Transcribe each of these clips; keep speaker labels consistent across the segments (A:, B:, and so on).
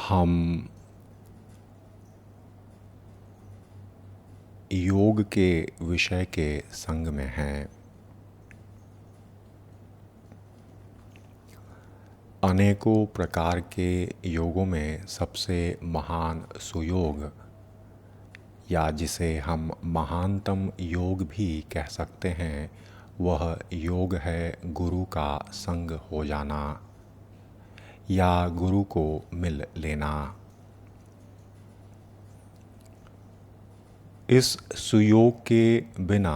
A: हम योग के विषय के संग में हैं। अनेकों प्रकार के योगों में सबसे महान सुयोग या जिसे हम महानतम योग भी कह सकते हैं, वह योग है गुरु का संग हो जाना या गुरु को मिल लेना। इस सुयोग के बिना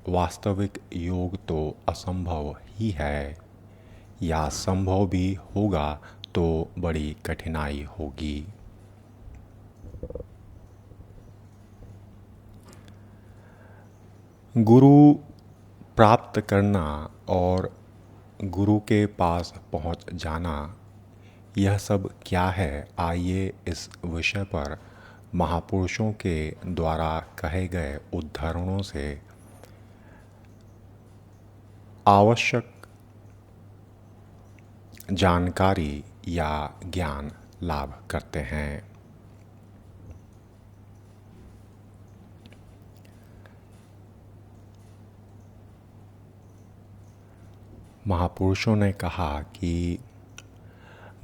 A: वास्तविक योग तो असंभव ही है, या संभव भी होगा तो बड़ी कठिनाई होगी। गुरु प्राप्त करना और गुरु के पास पहुंच जाना, यह सब क्या है? आइए इस विषय पर महापुरुषों के द्वारा कहे गए उद्धरणों से आवश्यक जानकारी या ज्ञान लाभ करते हैं। महापुरुषों ने कहा कि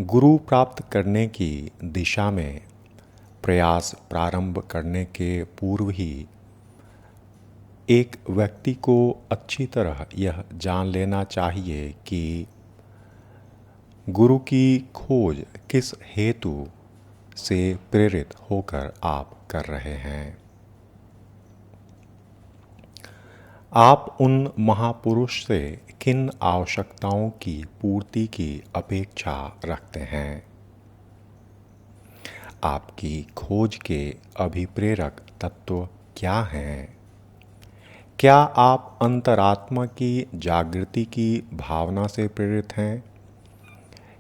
A: गुरु प्राप्त करने की दिशा में प्रयास प्रारंभ करने के पूर्व ही एक व्यक्ति को अच्छी तरह यह जान लेना चाहिए कि गुरु की खोज किस हेतु से प्रेरित होकर आप कर रहे हैं। आप उन महापुरुष से किन आवश्यकताओं की पूर्ति की अपेक्षा रखते हैं? आपकी खोज के अभिप्रेरक तत्व क्या हैं? क्या आप अंतरात्मा की जागृति की भावना से प्रेरित हैं,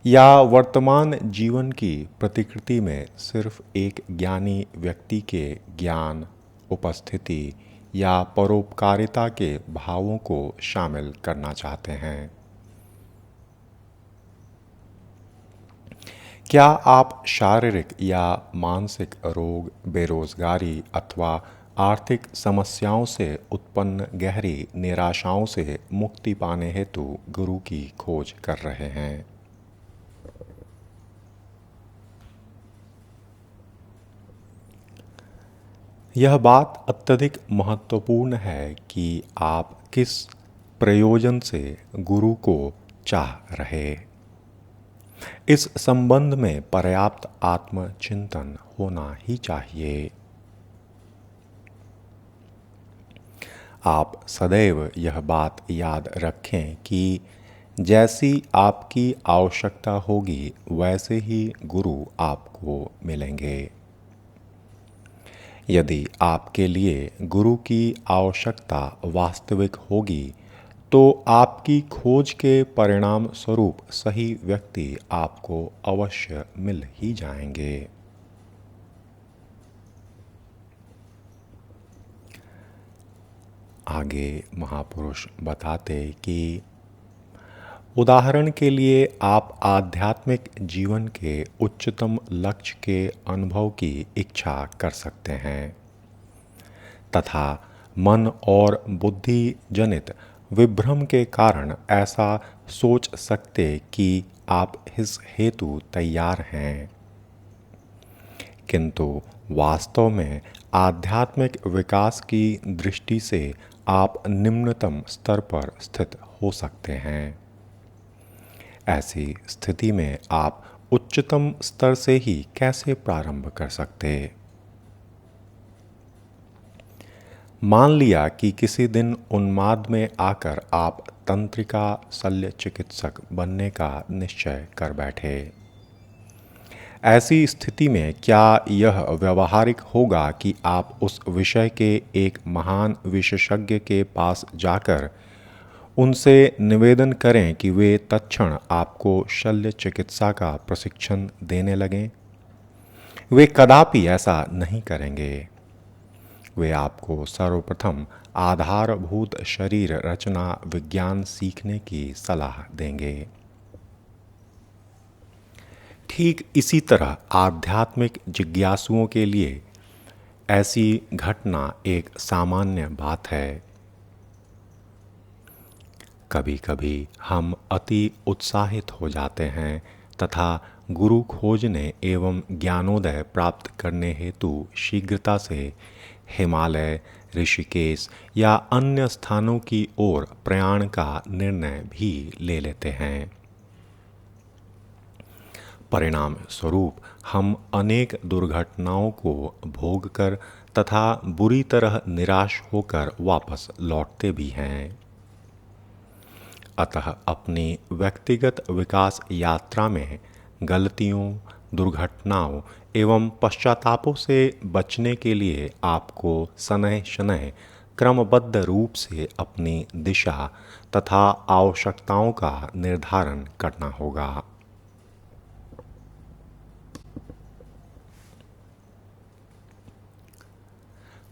A: या वर्तमान जीवन की प्रतिकृति में सिर्फ एक ज्ञानी व्यक्ति के ज्ञान, उपस्थिति या परोपकारिता के भावों को शामिल करना चाहते हैं? क्या आप शारीरिक या मानसिक रोग, बेरोजगारी अथवा आर्थिक समस्याओं से उत्पन्न गहरी निराशाओं से मुक्ति पाने हेतु गुरु की खोज कर रहे हैं? यह बात अत्यधिक महत्वपूर्ण है कि आप किस प्रयोजन से गुरु को चाह रहे। इस संबंध में पर्याप्त आत्मचिंतन होना ही चाहिए। आप सदैव यह बात याद रखें कि जैसी आपकी आवश्यकता होगी वैसे ही गुरु आपको मिलेंगे। यदि आपके लिए गुरु की आवश्यकता वास्तविक होगी तो आपकी खोज के परिणाम स्वरूप सही व्यक्ति आपको अवश्य मिल ही जाएंगे। आगे महापुरुष बताते कि उदाहरण के लिए आप आध्यात्मिक जीवन के उच्चतम लक्ष्य के अनुभव की इच्छा कर सकते हैं, तथा मन और बुद्धि जनित विभ्रम के कारण ऐसा सोच सकते कि आप इस हेतु तैयार हैं, किंतु वास्तव में आध्यात्मिक विकास की दृष्टि से आप निम्नतम स्तर पर स्थित हो सकते हैं। ऐसी स्थिति में आप उच्चतम स्तर से ही कैसे प्रारंभ कर सकते? मान लिया कि किसी दिन उन्माद में आकर आप तंत्रिका शल्य चिकित्सक बनने का निश्चय कर बैठे। ऐसी स्थिति में क्या यह व्यवहारिक होगा कि आप उस विषय के एक महान विशेषज्ञ के पास जाकर उनसे निवेदन करें कि वे तत्क्षण आपको शल्य चिकित्सा का प्रशिक्षण देने लगें? वे कदापि ऐसा नहीं करेंगे। वे आपको सर्वप्रथम आधारभूत शरीर रचना विज्ञान सीखने की सलाह देंगे। ठीक इसी तरह आध्यात्मिक जिज्ञासुओं के लिए ऐसी घटना एक सामान्य बात है। कभी कभी हम अति उत्साहित हो जाते हैं तथा गुरु खोजने एवं ज्ञानोदय प्राप्त करने हेतु शीघ्रता से हिमालय, ऋषिकेश या अन्य स्थानों की ओर प्रयाण का निर्णय भी ले लेते हैं। परिणाम स्वरूप हम अनेक दुर्घटनाओं को भोग कर तथा बुरी तरह निराश होकर वापस लौटते भी हैं। अतः अपनी व्यक्तिगत विकास यात्रा में गलतियों, दुर्घटनाओं एवं पश्चातापों से बचने के लिए आपको शनैः शनैः क्रमबद्ध रूप से अपनी दिशा तथा आवश्यकताओं का निर्धारण करना होगा।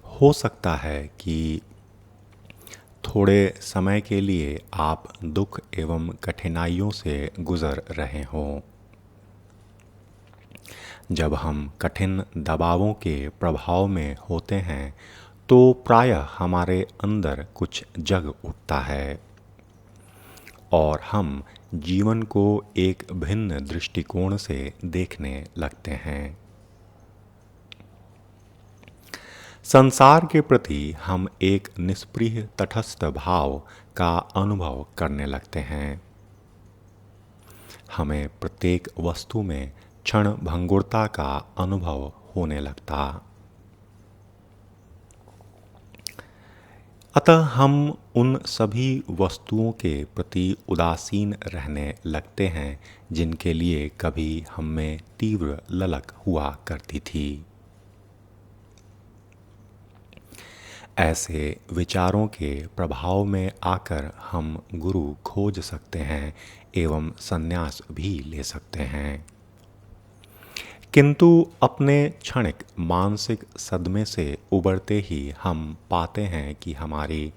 A: हो सकता है कि थोड़े समय के लिए आप दुख एवं कठिनाइयों से गुजर रहे हों। जब हम कठिन दबावों के प्रभाव में होते हैं तो प्रायः हमारे अंदर कुछ जग उठता है और हम जीवन को एक भिन्न दृष्टिकोण से देखने लगते हैं। संसार के प्रति हम एक निष्प्रिय तटस्थ भाव का अनुभव करने लगते हैं। हमें प्रत्येक वस्तु में क्षण भंगुरता का अनुभव होने लगता। अतः हम उन सभी वस्तुओं के प्रति उदासीन रहने लगते हैं जिनके लिए कभी हम में तीव्र ललक हुआ करती थी। ऐसे विचारों के प्रभाव में आकर हम गुरु खोज सकते हैं एवं संन्यास भी ले सकते हैं, किंतु अपने क्षणिक मानसिक सदमे से उबरते ही हम पाते हैं कि हमारी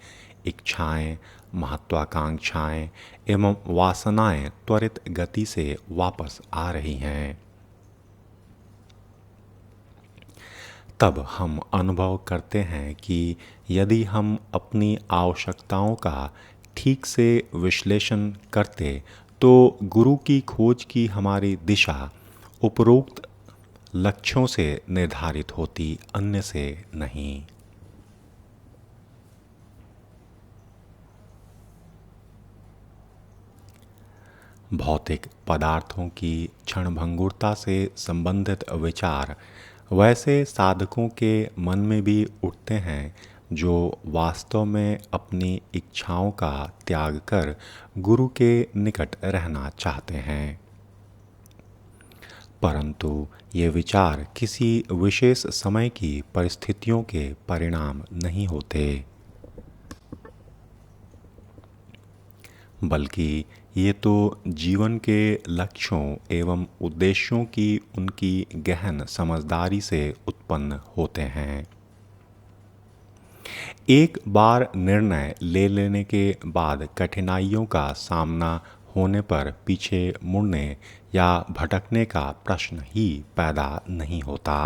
A: इच्छाएं, महत्वाकांक्षाएं एवं वासनाएं त्वरित गति से वापस आ रही हैं। तब हम अनुभव करते हैं कि यदि हम अपनी आवश्यकताओं का ठीक से विश्लेषण करते तो गुरु की खोज की हमारी दिशा उपरोक्त लक्ष्यों से निर्धारित होती, अन्य से नहीं। भौतिक पदार्थों की क्षणभंगुरता से संबंधित विचार वैसे साधकों के मन में भी उठते हैं जो वास्तव में अपनी इच्छाओं का त्याग कर गुरु के निकट रहना चाहते हैं, परंतु ये विचार किसी विशेष समय की परिस्थितियों के परिणाम नहीं होते, बल्कि ये तो जीवन के लक्ष्यों एवं उद्देश्यों की उनकी गहन समझदारी से उत्पन्न होते हैं। एक बार निर्णय ले लेने के बाद कठिनाइयों का सामना होने पर पीछे मुड़ने या भटकने का प्रश्न ही पैदा नहीं होता।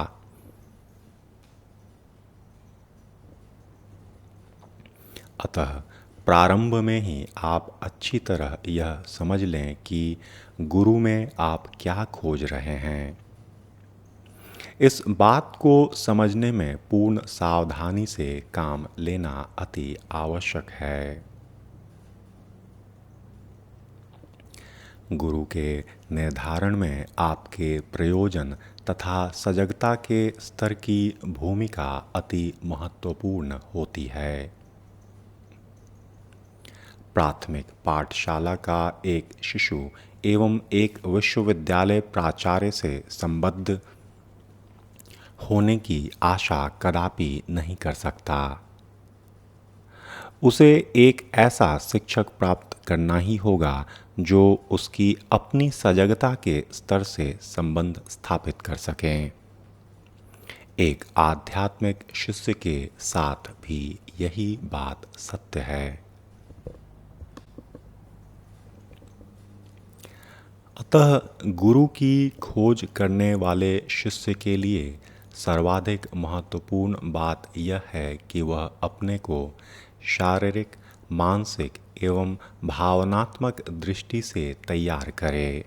A: अतः प्रारंभ में ही आप अच्छी तरह यह समझ लें कि गुरु में आप क्या खोज रहे हैं। इस बात को समझने में पूर्ण सावधानी से काम लेना अति आवश्यक है। गुरु के निर्धारण में आपके प्रयोजन तथा सजगता के स्तर की भूमिका अति महत्वपूर्ण होती है। प्राथमिक पाठशाला का एक शिशु एवं एक विश्वविद्यालय प्राचार्य से संबद्ध होने की आशा कदापि नहीं कर सकता। उसे एक ऐसा शिक्षक प्राप्त करना ही होगा जो उसकी अपनी सजगता के स्तर से संबंध स्थापित कर सके। एक आध्यात्मिक शिष्य के साथ भी यही बात सत्य है। अतः गुरु की खोज करने वाले शिष्य के लिए सर्वाधिक महत्वपूर्ण बात यह है कि वह अपने को शारीरिक, मानसिक एवं भावनात्मक दृष्टि से तैयार करे।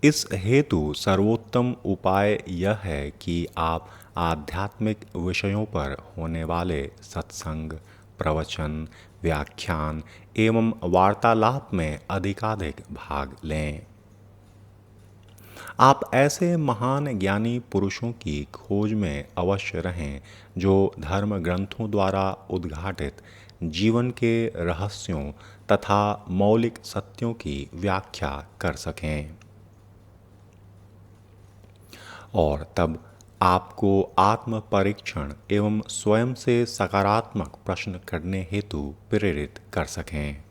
A: इस हेतु सर्वोत्तम उपाय यह है कि आप आध्यात्मिक विषयों पर होने वाले सत्संग, प्रवचन, व्याख्यान एवं वार्तालाप में अधिकाधिक भाग लें। आप ऐसे महान ज्ञानी पुरुषों की खोज में अवश्य रहें जो धर्म ग्रंथों द्वारा उद्घाटित जीवन के रहस्यों तथा मौलिक सत्यों की व्याख्या कर सकें। और तब आपको आत्म परीक्षण एवं स्वयं से सकारात्मक प्रश्न करने हेतु प्रेरित कर सकें।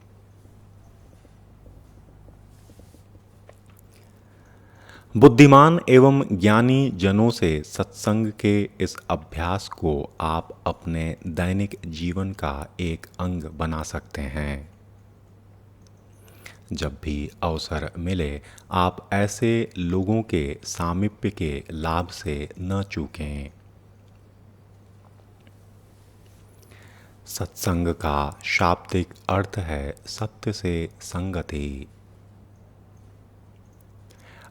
A: बुद्धिमान एवं ज्ञानी जनों से सत्संग के इस अभ्यास को आप अपने दैनिक जीवन का एक अंग बना सकते हैं। जब भी अवसर मिले आप ऐसे लोगों के सामीप्य के लाभ से न चूकें। सत्संग का शाब्दिक अर्थ है सत्य से संगति।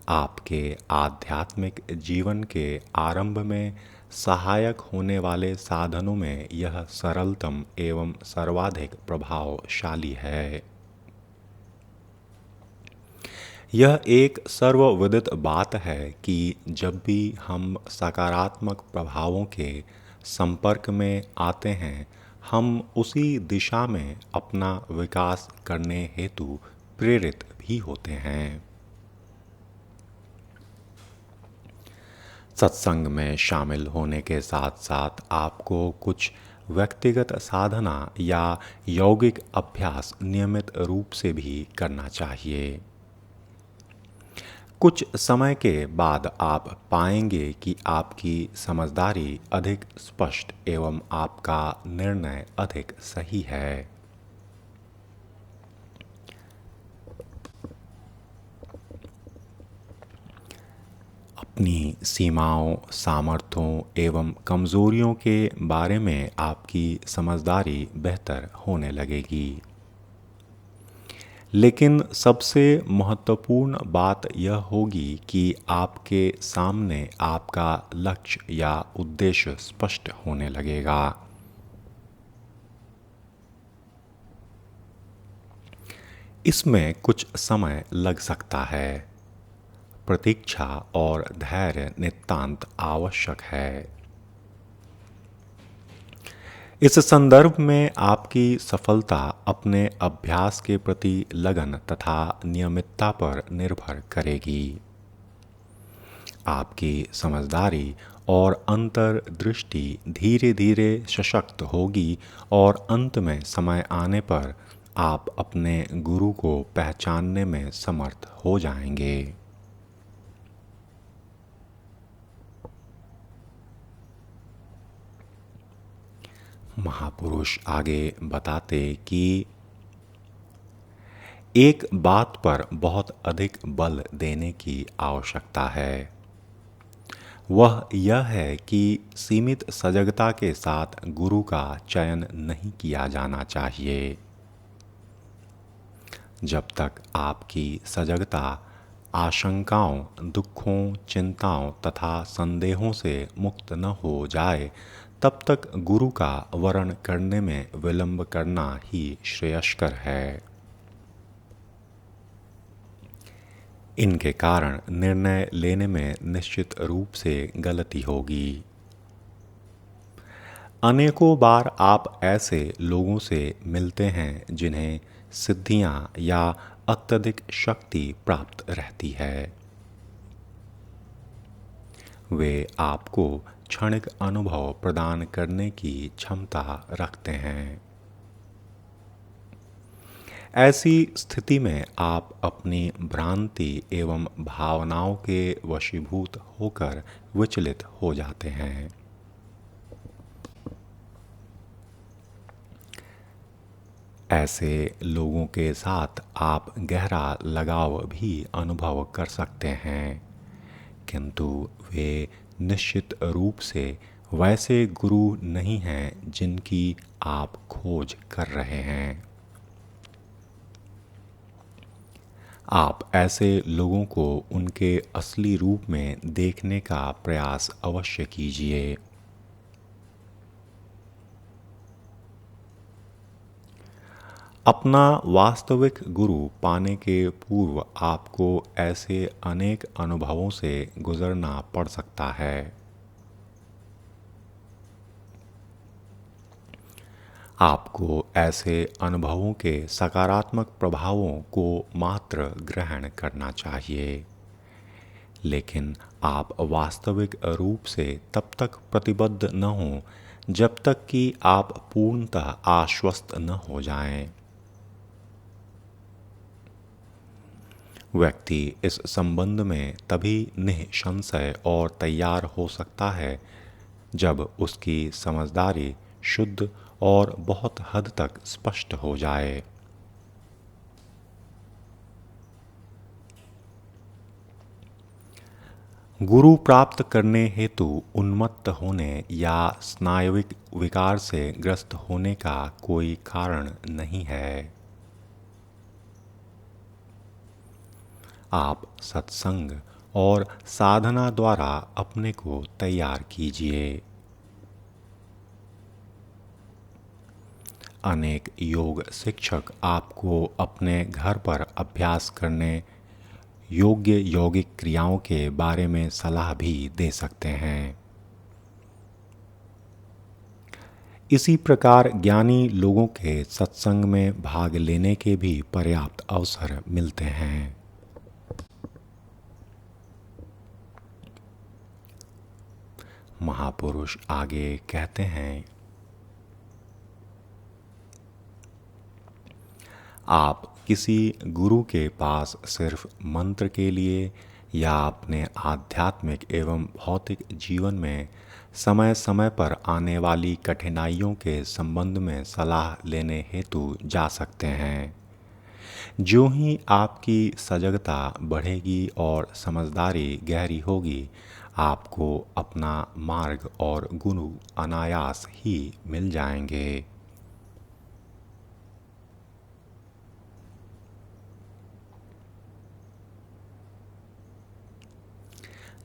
A: आपके आध्यात्मिक जीवन के आरंभ में सहायक होने वाले साधनों में यह सरलतम एवं सर्वाधिक प्रभावशाली है। यह एक सर्वविदित बात है कि जब भी हम सकारात्मक प्रभावों के संपर्क में आते हैं हम उसी दिशा में अपना विकास करने हेतु प्रेरित भी होते हैं। सत्संग में शामिल होने के साथ साथ आपको कुछ व्यक्तिगत साधना या यौगिक अभ्यास नियमित रूप से भी करना चाहिए। कुछ समय के बाद आप पाएंगे कि आपकी समझदारी अधिक स्पष्ट एवं आपका निर्णय अधिक सही है। अपनी सीमाओं, सामर्थ्यों एवं कमजोरियों के बारे में आपकी समझदारी बेहतर होने लगेगी। लेकिन सबसे महत्वपूर्ण बात यह होगी कि आपके सामने आपका लक्ष्य या उद्देश्य स्पष्ट होने लगेगा। इसमें कुछ समय लग सकता है। प्रतीक्षा और धैर्य नितांत आवश्यक है। इस संदर्भ में आपकी सफलता अपने अभ्यास के प्रति लगन तथा नियमितता पर निर्भर करेगी। आपकी समझदारी और अंतर्दृष्टि धीरे धीरे सशक्त होगी और अंत में समय आने पर आप अपने गुरु को पहचानने में समर्थ हो जाएंगे। महापुरुष आगे बताते कि एक बात पर बहुत अधिक बल देने की आवश्यकता है। वह यह है कि सीमित सजगता के साथ गुरु का चयन नहीं किया जाना चाहिए। जब तक आपकी सजगता आशंकाओं, दुखों, चिंताओं तथा संदेहों से मुक्त न हो जाए तब तक गुरु का वरण करने में विलंब करना ही श्रेयस्कर है। इनके कारण निर्णय लेने में निश्चित रूप से गलती होगी। अनेकों बार आप ऐसे लोगों से मिलते हैं जिन्हें सिद्धियां या अत्यधिक शक्ति प्राप्त रहती है। वे आपको क्षणिक अनुभव प्रदान करने की क्षमता रखते हैं। ऐसी स्थिति में आप अपनी भ्रांति एवं भावनाओं के वशीभूत होकर विचलित हो जाते हैं। ऐसे लोगों के साथ आप गहरा लगाव भी अनुभव कर सकते हैं, किंतु वे निश्चित रूप से वैसे गुरु नहीं हैं जिनकी आप खोज कर रहे हैं। आप ऐसे लोगों को उनके असली रूप में देखने का प्रयास अवश्य कीजिए। अपना वास्तविक गुरु पाने के पूर्व आपको ऐसे अनेक अनुभवों से गुजरना पड़ सकता है। आपको ऐसे अनुभवों के सकारात्मक प्रभावों को मात्र ग्रहण करना चाहिए, लेकिन आप वास्तविक रूप से तब तक प्रतिबद्ध न हों जब तक कि आप पूर्णतः आश्वस्त न हो जाएं। व्यक्ति इस संबंध में तभी निःसंशय और तैयार हो सकता है जब उसकी समझदारी शुद्ध और बहुत हद तक स्पष्ट हो जाए। गुरु प्राप्त करने हेतु उन्मत्त होने या स्नायविक विकार से ग्रस्त होने का कोई कारण नहीं है। आप सत्संग और साधना द्वारा अपने को तैयार कीजिए। अनेक योग शिक्षक आपको अपने घर पर अभ्यास करने योग्य यौगिक क्रियाओं के बारे में सलाह भी दे सकते हैं। इसी प्रकार ज्ञानी लोगों के सत्संग में भाग लेने के भी पर्याप्त अवसर मिलते हैं। महापुरुष आगे कहते हैं, आप किसी गुरु के पास सिर्फ मंत्र के लिए या अपने आध्यात्मिक एवं भौतिक जीवन में समय समय पर आने वाली कठिनाइयों के संबंध में सलाह लेने हेतु जा सकते हैं। जो ही आपकी सजगता बढ़ेगी और समझदारी गहरी होगी, आपको अपना मार्ग और गुरु अनायास ही मिल जाएंगे।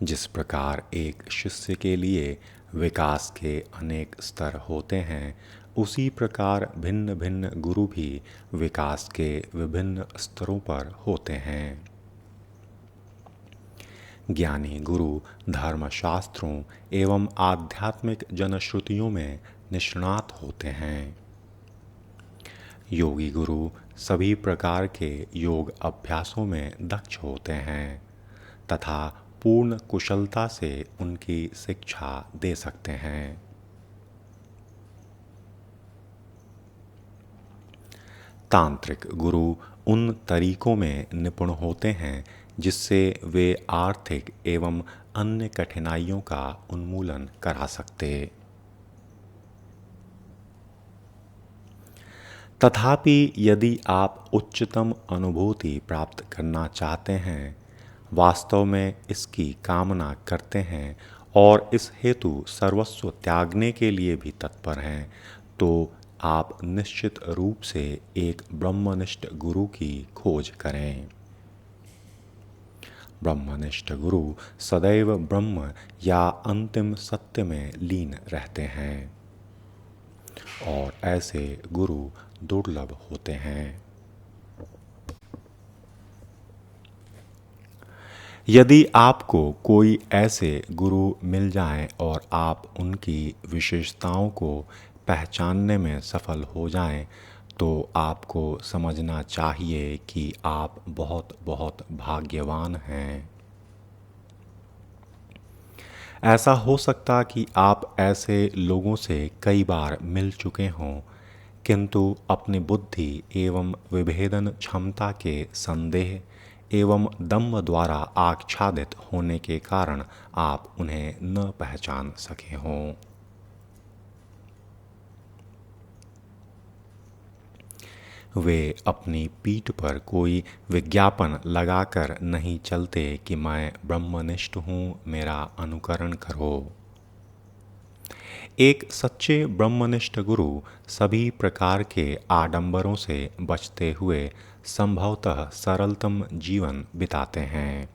A: जिस प्रकार एक शिष्य के लिए विकास के अनेक स्तर होते हैं, उसी प्रकार भिन्न भिन्न गुरु भी विकास के विभिन्न स्तरों पर होते हैं। ज्ञानी गुरु धर्मशास्त्रों एवं आध्यात्मिक जनश्रुतियों में निष्णात होते हैं। योगी गुरु सभी प्रकार के योग अभ्यासों में दक्ष होते हैं तथा पूर्ण कुशलता से उनकी शिक्षा दे सकते हैं। तांत्रिक गुरु उन तरीकों में निपुण होते हैं जिससे वे आर्थिक एवं अन्य कठिनाइयों का उन्मूलन करा सकते। तथापि यदि आप उच्चतम अनुभूति प्राप्त करना चाहते हैं, वास्तव में इसकी कामना करते हैं और इस हेतु सर्वस्व त्यागने के लिए भी तत्पर हैं, तो आप निश्चित रूप से एक ब्रह्मनिष्ठ गुरु की खोज करें। ब्रह्मनिष्ठ गुरु सदैव ब्रह्म या अंतिम सत्य में लीन रहते हैं और ऐसे गुरु दुर्लभ होते हैं। यदि आपको कोई ऐसे गुरु मिल जाएं और आप उनकी विशेषताओं को पहचानने में सफल हो जाएं, तो आपको समझना चाहिए कि आप बहुत बहुत भाग्यवान हैं। ऐसा हो सकता कि आप ऐसे लोगों से कई बार मिल चुके हों, किंतु अपनी बुद्धि एवं विभेदन क्षमता के संदेह एवं दम्भ द्वारा आच्छादित होने के कारण आप उन्हें न पहचान सके हों। वे अपनी पीठ पर कोई विज्ञापन लगाकर नहीं चलते कि मैं ब्रह्मनिष्ठ हूँ, मेरा अनुकरण करो। एक सच्चे ब्रह्मनिष्ठ गुरु सभी प्रकार के आडंबरों से बचते हुए संभवतः सरलतम जीवन बिताते हैं।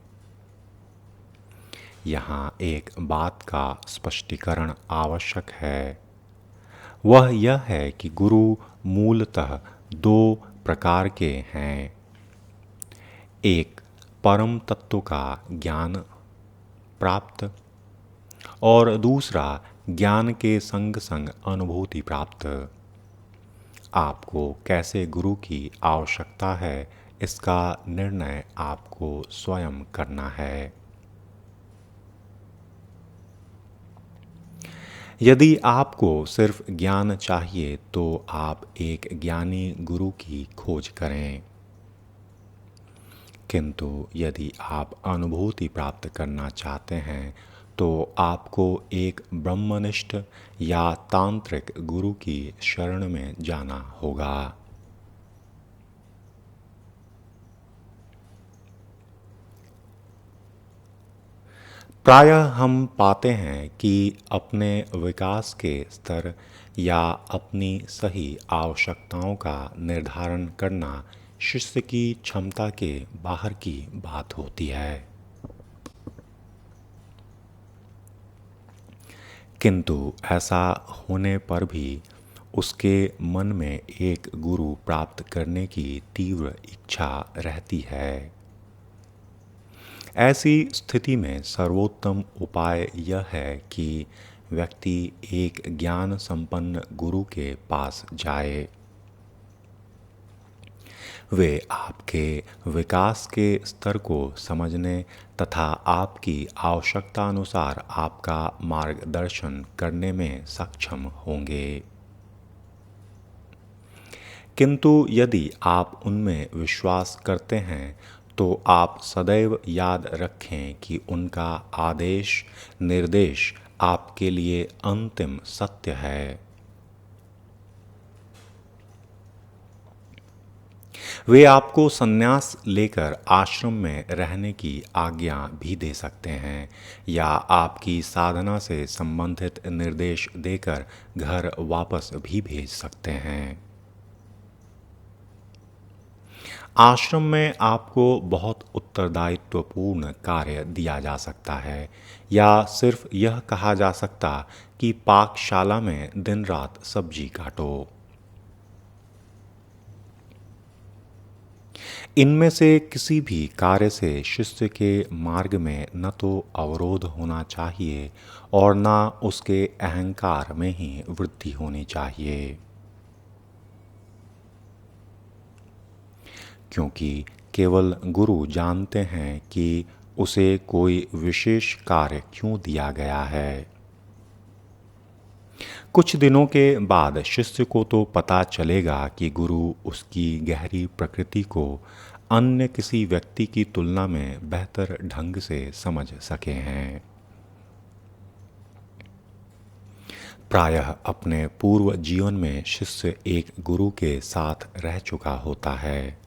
A: यहाँ एक बात का स्पष्टीकरण आवश्यक है। वह यह है कि गुरु मूलतः दो प्रकार के हैं। एक परम तत्व का ज्ञान प्राप्त और दूसरा ज्ञान के संग संग अनुभूति प्राप्त। आपको कैसे गुरु की आवश्यकता है, इसका निर्णय आपको स्वयं करना है। यदि आपको सिर्फ ज्ञान चाहिए तो आप एक ज्ञानी गुरु की खोज करें, किंतु यदि आप अनुभूति प्राप्त करना चाहते हैं तो आपको एक ब्रह्मनिष्ठ या तांत्रिक गुरु की शरण में जाना होगा। प्रायः हम पाते हैं कि अपने विकास के स्तर या अपनी सही आवश्यकताओं का निर्धारण करना शिष्य की क्षमता के बाहर की बात होती है। किंतु ऐसा होने पर भी उसके मन में एक गुरु प्राप्त करने की तीव्र इच्छा रहती है। ऐसी स्थिति में सर्वोत्तम उपाय यह है कि व्यक्ति एक ज्ञान संपन्न गुरु के पास जाए। वे आपके विकास के स्तर को समझने तथा आपकी आवश्यकता अनुसार आपका मार्गदर्शन करने में सक्षम होंगे। किंतु यदि आप उनमें विश्वास करते हैं तो आप सदैव याद रखें कि उनका आदेश निर्देश आपके लिए अंतिम सत्य है। वे आपको संन्यास लेकर आश्रम में रहने की आज्ञा भी दे सकते हैं या आपकी साधना से संबंधित निर्देश देकर घर वापस भी भेज सकते हैं। आश्रम में आपको बहुत उत्तरदायित्वपूर्ण कार्य दिया जा सकता है या सिर्फ यह कहा जा सकता कि पाकशाला में दिन रात सब्जी काटो। इनमें से किसी भी कार्य से शिष्य के मार्ग में न तो अवरोध होना चाहिए और न उसके अहंकार में ही वृद्धि होनी चाहिए, क्योंकि केवल गुरु जानते हैं कि उसे कोई विशेष कार्य क्यों दिया गया है। कुछ दिनों के बाद शिष्य को तो पता चलेगा कि गुरु उसकी गहरी प्रकृति को अन्य किसी व्यक्ति की तुलना में बेहतर ढंग से समझ सके हैं। प्रायः अपने पूर्व जीवन में शिष्य एक गुरु के साथ रह चुका होता है,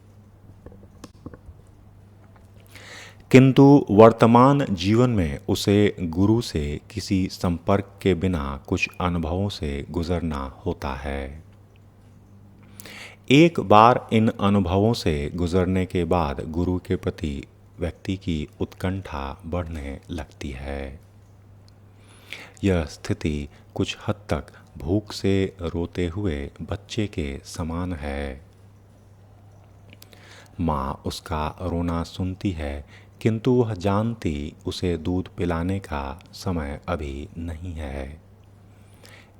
A: किंतु वर्तमान जीवन में उसे गुरु से किसी संपर्क के बिना कुछ अनुभवों से गुजरना होता है। एक बार इन अनुभवों से गुजरने के बाद गुरु के प्रति व्यक्ति की उत्कंठा बढ़ने लगती है। यह स्थिति कुछ हद तक भूख से रोते हुए बच्चे के समान है। माँ उसका रोना सुनती है, किंतु वह जानती उसे दूध पिलाने का समय अभी नहीं है।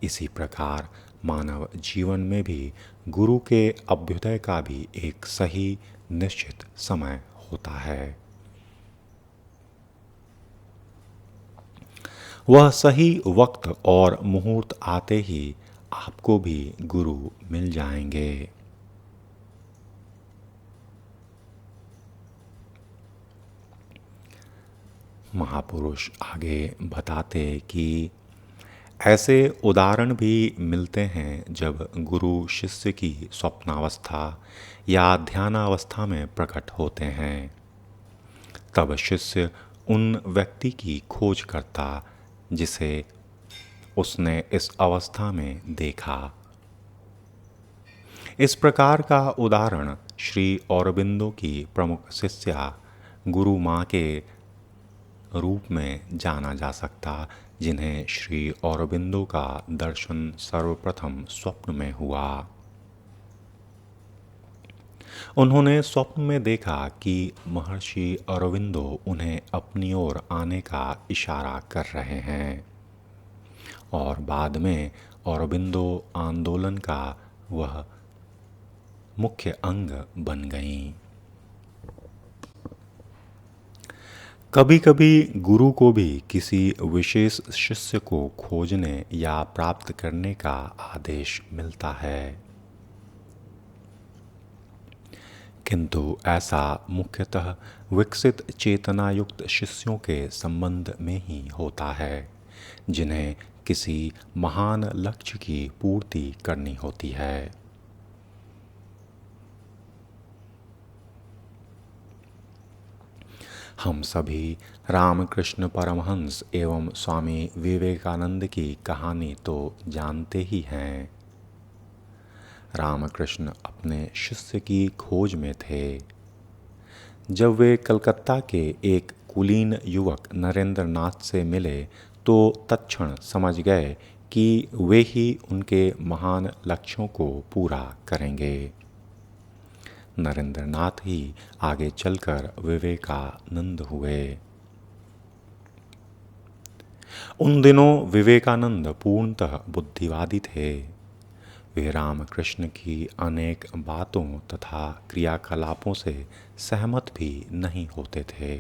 A: इसी प्रकार मानव जीवन में भी गुरु के अभ्युदय का भी एक सही निश्चित समय होता है। वह सही वक्त और मुहूर्त आते ही आपको भी गुरु मिल जाएंगे। महापुरुष आगे बताते कि ऐसे उदाहरण भी मिलते हैं जब गुरु शिष्य की स्वप्नावस्था या ध्यानावस्था में प्रकट होते हैं। तब शिष्य उन व्यक्ति की खोज करता जिसे उसने इस अवस्था में देखा। इस प्रकार का उदाहरण श्री औरोबिंदो की प्रमुख शिष्या गुरु माँ के रूप में जाना जा सकता, जिन्हें श्री औरोबिंदो का दर्शन सर्वप्रथम स्वप्न में हुआ। उन्होंने स्वप्न में देखा कि महर्षि अरविंदो उन्हें अपनी ओर आने का इशारा कर रहे हैं और बाद में औरोबिंदो आंदोलन का वह मुख्य अंग बन गईं। कभी कभी गुरु को भी किसी विशेष शिष्य को खोजने या प्राप्त करने का आदेश मिलता है, किंतु ऐसा मुख्यतः विकसित चेतनायुक्त शिष्यों के संबंध में ही होता है, जिन्हें किसी महान लक्ष्य की पूर्ति करनी होती है। हम सभी रामकृष्ण परमहंस एवं स्वामी विवेकानंद की कहानी तो जानते ही हैं। रामकृष्ण अपने शिष्य की खोज में थे। जब वे कलकत्ता के एक कुलीन युवक नरेंद्र नाथ से मिले तो तत्क्षण समझ गए कि वे ही उनके महान लक्ष्यों को पूरा करेंगे। नरेंद्र नाथ ही आगे चलकर विवेकानंद हुए। उन दिनों विवेकानंद पूर्णतः बुद्धिवादी थे। वे रामकृष्ण की अनेक बातों तथा क्रियाकलापों से सहमत भी नहीं होते थे।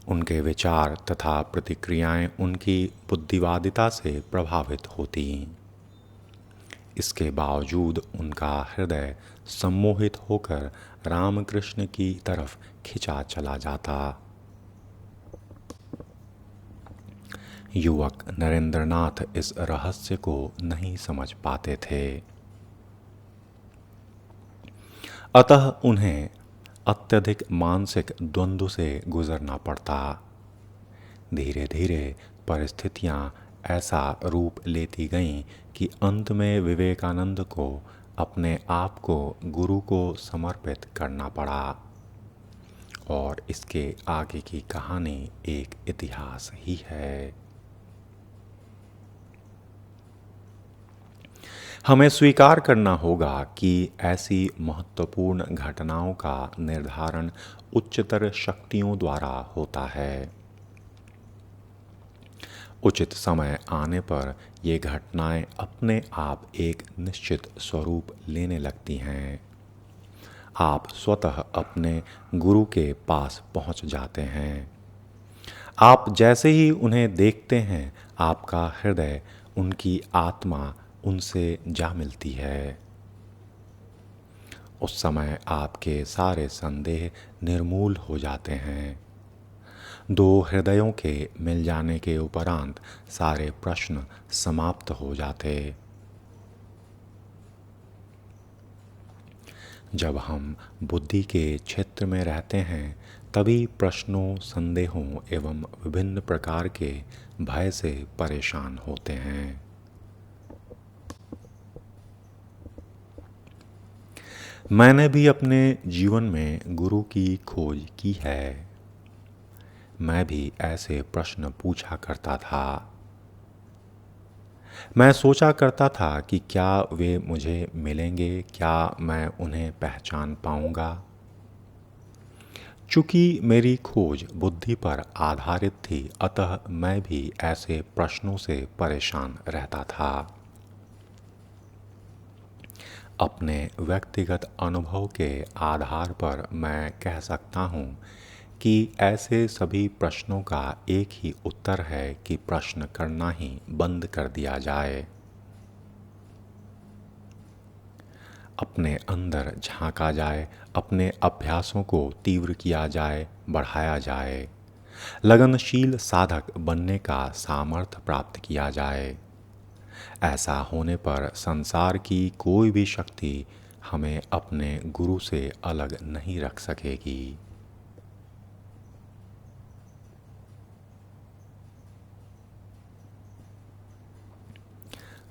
A: उनके विचार तथा प्रतिक्रियाएं उनकी बुद्धिवादिता से प्रभावित होती। इसके बावजूद उनका हृदय सम्मोहित होकर रामकृष्ण की तरफ खिंचा चला जाता। युवक नरेंद्रनाथ इस रहस्य को नहीं समझ पाते थे, अतः उन्हें अत्यधिक मानसिक द्वंद्व से गुजरना पड़ता। धीरे धीरे परिस्थितियां ऐसा रूप लेती गईं कि अंत में विवेकानंद को अपने आप को गुरु को समर्पित करना पड़ा और इसके आगे की कहानी एक इतिहास ही है। हमें स्वीकार करना होगा कि ऐसी महत्वपूर्ण घटनाओं का निर्धारण उच्चतर शक्तियों द्वारा होता है। उचित समय आने पर ये घटनाएं अपने आप एक निश्चित स्वरूप लेने लगती हैं। आप स्वतः अपने गुरु के पास पहुंच जाते हैं। आप जैसे ही उन्हें देखते हैं, आपका हृदय, उनकी आत्मा उनसे जा मिलती है। उस समय आपके सारे संदेह निर्मूल हो जाते हैं। दो हृदयों के मिल जाने के उपरांत सारे प्रश्न समाप्त हो जाते। जब हम बुद्धि के क्षेत्र में रहते हैं, तभी प्रश्नों, संदेहों एवं विभिन्न प्रकार के भय से परेशान होते हैं। मैंने भी अपने जीवन में गुरु की खोज की है। मैं भी ऐसे प्रश्न पूछा करता था। मैं सोचा करता था कि क्या वे मुझे मिलेंगे, क्या मैं उन्हें पहचान पाऊंगा। चूंकि मेरी खोज बुद्धि पर आधारित थी, अतः मैं भी ऐसे प्रश्नों से परेशान रहता था। अपने व्यक्तिगत अनुभव के आधार पर मैं कह सकता हूँ कि ऐसे सभी प्रश्नों का एक ही उत्तर है कि प्रश्न करना ही बंद कर दिया जाए। अपने अंदर झांका जाए, अपने अभ्यासों को तीव्र किया जाए, बढ़ाया जाए। लगनशील साधक बनने का सामर्थ्य प्राप्त किया जाए। ऐसा होने पर संसार की कोई भी शक्ति हमें अपने गुरु से अलग नहीं रख सकेगी।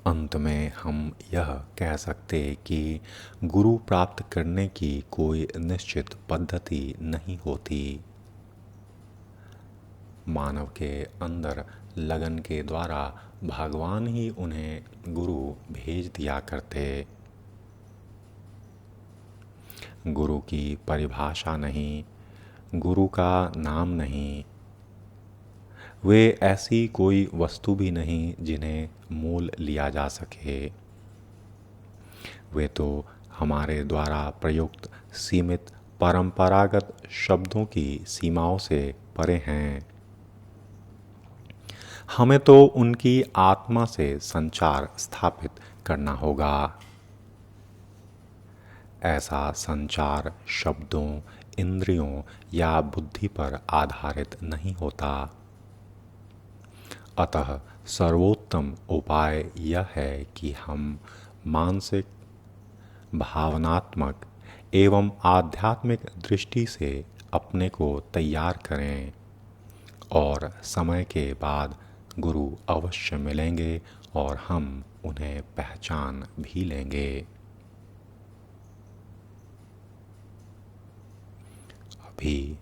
A: अंत में हम यह कह सकते कि गुरु प्राप्त करने की कोई निश्चित पद्धति नहीं होती। मानव के अंदर लगन के द्वारा भगवान ही उन्हें गुरु भेज दिया करते। गुरु की परिभाषा नहीं, गुरु का नाम नहीं, वे ऐसी कोई वस्तु भी नहीं जिन्हें मोल लिया जा सके। वे तो हमारे द्वारा प्रयुक्त सीमित परंपरागत शब्दों की सीमाओं से परे हैं। हमें तो उनकी आत्मा से संचार स्थापित करना होगा। ऐसा संचार शब्दों, इंद्रियों या बुद्धि पर आधारित नहीं होता। अतः सर्वोत्तम उपाय यह है कि हम मानसिक, भावनात्मक एवं आध्यात्मिक दृष्टि से अपने को तैयार करें और समय के बाद गुरु अवश्य मिलेंगे और हम उन्हें पहचान भी लेंगे। अभी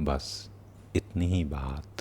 A: बस इतनी ही बात।